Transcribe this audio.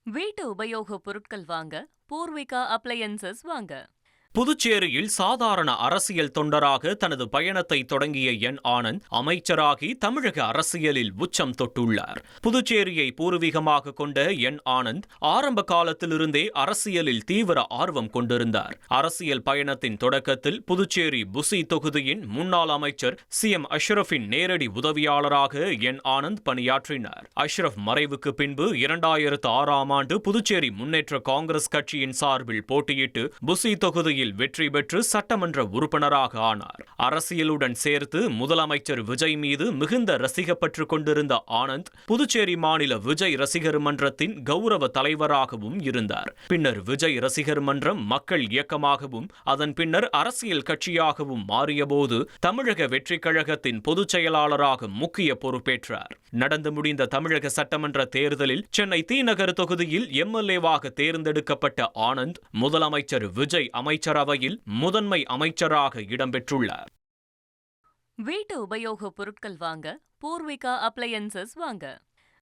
வீட்டு உபயோகப் பொருட்கள் வாங்க பூர்விகா அப்ளையன்சஸ் வாங்க. புதுச்சேரியில் சாதாரண அரசியல் தொண்டராக தனது பயணத்தை தொடங்கிய என் ஆனந்த் அமைச்சராகி தமிழக அரசியலில் உச்சம் தொட்டுள்ளார். புதுச்சேரியை பூர்வீகமாக கொண்ட என் ஆனந்த் ஆரம்ப காலத்திலிருந்தே அரசியலில் தீவிர ஆர்வம் கொண்டிருந்தார். அரசியல் பயணத்தின் தொடக்கத்தில் புதுச்சேரி புசி தொகுதியின் முன்னாள் அமைச்சர் CM அஷ்ரஃபின் நேரடி உதவியாளராக என் ஆனந்த் பணியாற்றினார். அஷ்ரஃப் மறைவுக்கு பின்பு 2006ஆம் ஆண்டு புதுச்சேரி முன்னேற்ற காங்கிரஸ் கட்சியின் சார்பில் போட்டியிட்டு புசி தொகுதியில் வெற்றி பெற்று சட்டமன்ற உறுப்பினராக ஆனார். அரசியலுடன் சேர்த்து முதலமைச்சர் விஜய் மீது மிகுந்த ரசிகப்பற்று கொண்டிருந்த ஆனந்த் புதுச்சேரி மாநில விஜய் ரசிகர் மன்றத்தின் கௌரவ தலைவராகவும் இருந்தார். பின்னர் விஜய் ரசிகர் மன்றம் மக்கள் இயக்கமாகவும் அதன் பின்னர் அரசியல் கட்சியாகவும் மாறியபோது தமிழக வெற்றிக் கழகத்தின் பொதுச் செயலாளராக முக்கிய பொறுப்பேற்றார். நடந்து முடிந்த தமிழக சட்டமன்ற தேர்தலில் சென்னை தீநகர் தொகுதியில் MLA-வாக தேர்ந்தெடுக்கப்பட்ட ஆனந்த் முதலமைச்சர் விஜய் அமைச்சரவையில் முதன்மை அமைச்சராக இடம்பெற்றுள்ளார். வீட்டு உபயோகப் பொருட்கள் வாங்க பூர்விகா அப்ளையன்சஸ் வாங்க.